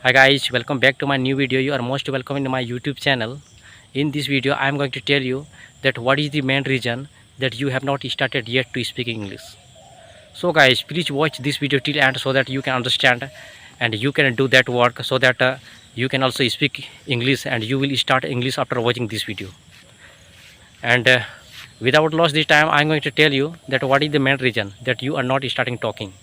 Hi guys, welcome back to my new video. You are most welcome in my YouTube channel. In this video, I am going to tell you that what is the main reason that you have not started yet to speak English. So guys, please watch this video till end so that you can understand and you can do that work so that you can also speak English and you will start English after watching this video. And without loss this time, I am going to tell you that what is the main reason that you are not starting talking.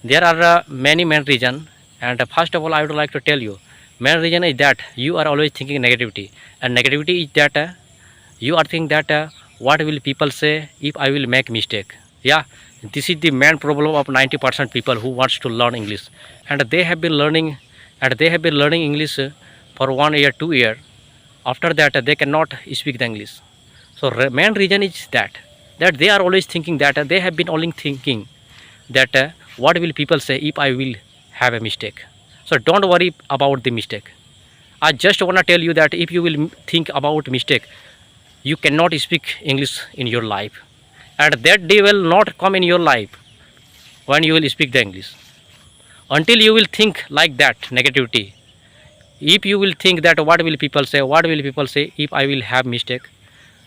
There are many main reasons, and first of all I would like to tell you main reason is that you are always thinking negativity, and negativity is that you are thinking that what will people say if I will make mistake. Yeah, this is the main problem of 90% people who wants to learn English, and they have been learning English for 1 year 2 year. After that they cannot speak the English. So main reason is that they are always thinking that they have been only thinking that what will people say if I will have a mistake. So don't worry about the mistake. I just want to tell you that if you will think about mistake, you cannot speak English in your life, and that day will not come in your life when you will speak the English. Until you will think like that negativity, if you will think that what will people say, what will people say if I will have mistake,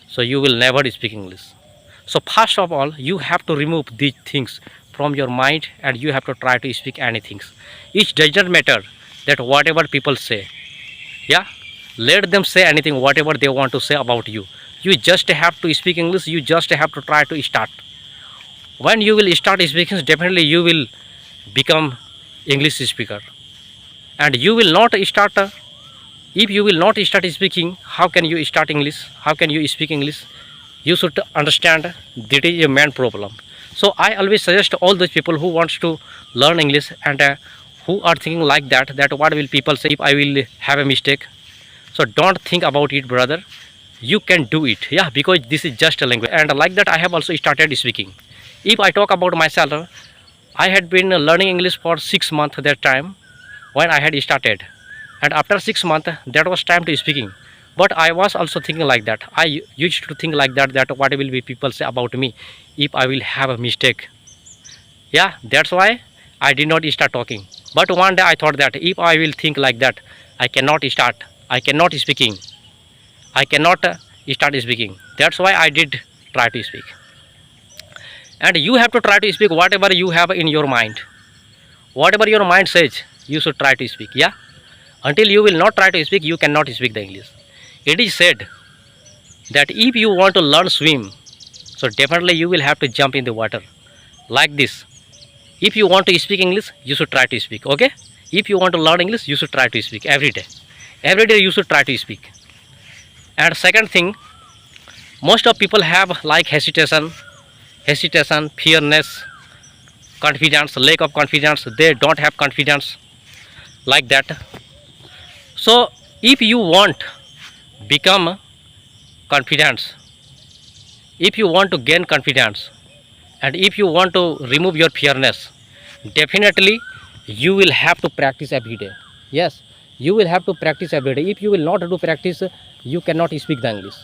so you will never speak English. So first of all, you have to remove these things from your mind and you have to try to speak anything. It doesn't matter that whatever people say. Yeah, let them say anything, whatever they want to say about you. You just have to speak English. You just have to try to start. When you will start speaking, definitely you will become English speaker. And you will not start. If you will not start speaking, how can you start English? How can you speak English? You should understand that is a main problem. So I always suggest all those people who wants to learn English and who are thinking like that what will people say if I will have a mistake. So don't think about it, brother. You can do it. Yeah, because this is just a language, and like that I have also started speaking. If I talk about myself, I had been learning English for 6 months that time when I had started, and after 6 months that was time to speaking. But I was also thinking like that. I used to think like that what will be people say about me if I will have a mistake. Yeah, that's why I did not start talking. But one day I thought that if I will think like that, I cannot start, I cannot speaking, I cannot start speaking. That's why I did try to speak. And you have to try to speak whatever you have in your mind. Whatever your mind says, you should try to speak. Yeah, until you will not try to speak, you cannot speak the English. It is said that if you want to learn swim, so definitely you will have to jump in the water like this. If you want to speak English, you should try to speak. Okay, if you want to learn English, you should try to speak every day you should try to speak. And second thing, most of people have like hesitation, fearness, confidence, lack of confidence. They don't have confidence like that. So if you want become confidence, if you want to gain confidence, and if you want to remove your fearness, definitely you will have to practice every day. Yes, you will have to practice every day. If you will not do practice, you cannot speak the English.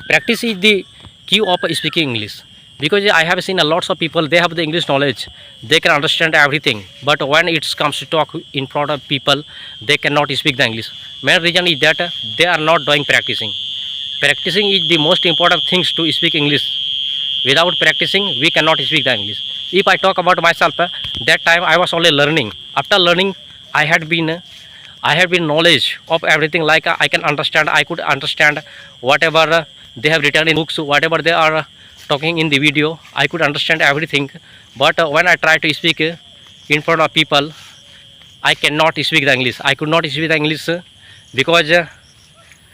Practice is the key of speaking English, because I have seen a lots of people, they have the English knowledge, they can understand everything, but when it comes to talk in front of people, they cannot speak the English. Main reason is that they are not doing practicing. Practicing is the most important things to speak English. Without practicing, we cannot speak the English. If I talk about myself, that time I was only learning. After learning, I had been knowledge of everything. Like I can understand, I could understand whatever they have written in books, whatever they are talking in the video, I could understand everything. But when I try to speak in front of people, I cannot speak the English. I could not speak the English because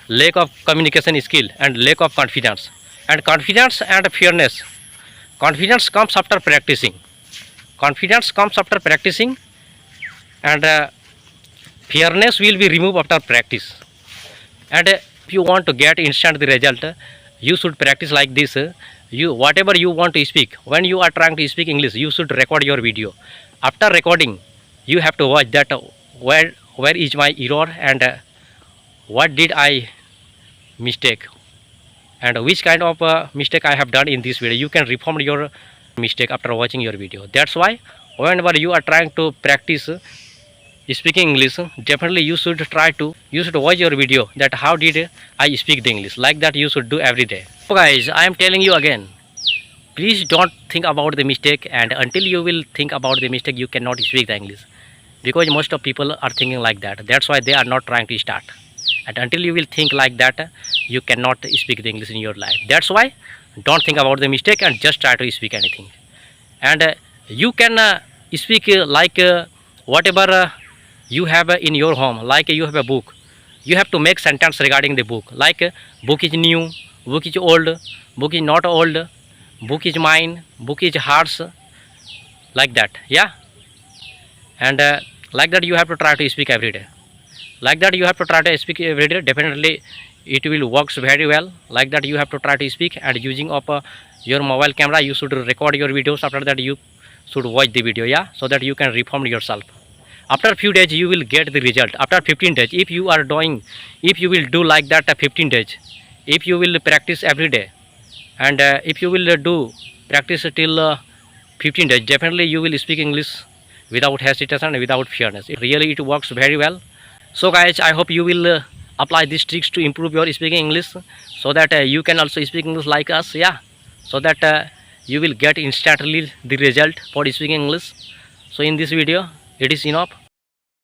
lack of communication skill and lack of confidence. And confidence and fearness. Confidence comes after practicing. Confidence comes after practicing, and fearness will be removed after practice. And if you want to get instant the result, you should practice like this. You whatever you want to speak, when you are trying to speak English, you should record your video. After recording, you have to watch that where is my error, and what did I mistake, and which kind of mistake I have done in this video. You can reform your mistake after watching your video. That's why whenever you are trying to practice, speaking English, definitely you should watch your video that how did I speak the English. Like that you should do every day. So guys, I am telling you again, please don't think about the mistake, and until you will think about the mistake you cannot speak the English, because most of people are thinking like that. That's why they are not trying to start. And until you will think like that, you cannot speak the English in your life. That's why don't think about the mistake and just try to speak anything. And you can speak whatever you have in your home. Like you have a book, you have to make sentence regarding the book. Like book is new, book is old, book is not old, book is mine, book is hers, like that. Yeah. And like that you have to try to speak every day. Like that you have to try to speak every day. Definitely it will works very well. Like that you have to try to speak, and using of your mobile camera you should record your videos. After that you should watch the video, yeah, so that you can reform yourself. After few days you will get the result. After 15 days, if you are doing, if you will do like that 15 days, if you will practice every day, and if you will do practice till 15 days, definitely you will speak English without hesitation and without fearness. Really it works very well. So guys, I hope you will apply these tricks to improve your speaking English, so that you can also speak English like us, yeah, so that you will get instantly the result for speaking English. So in this video it is enough.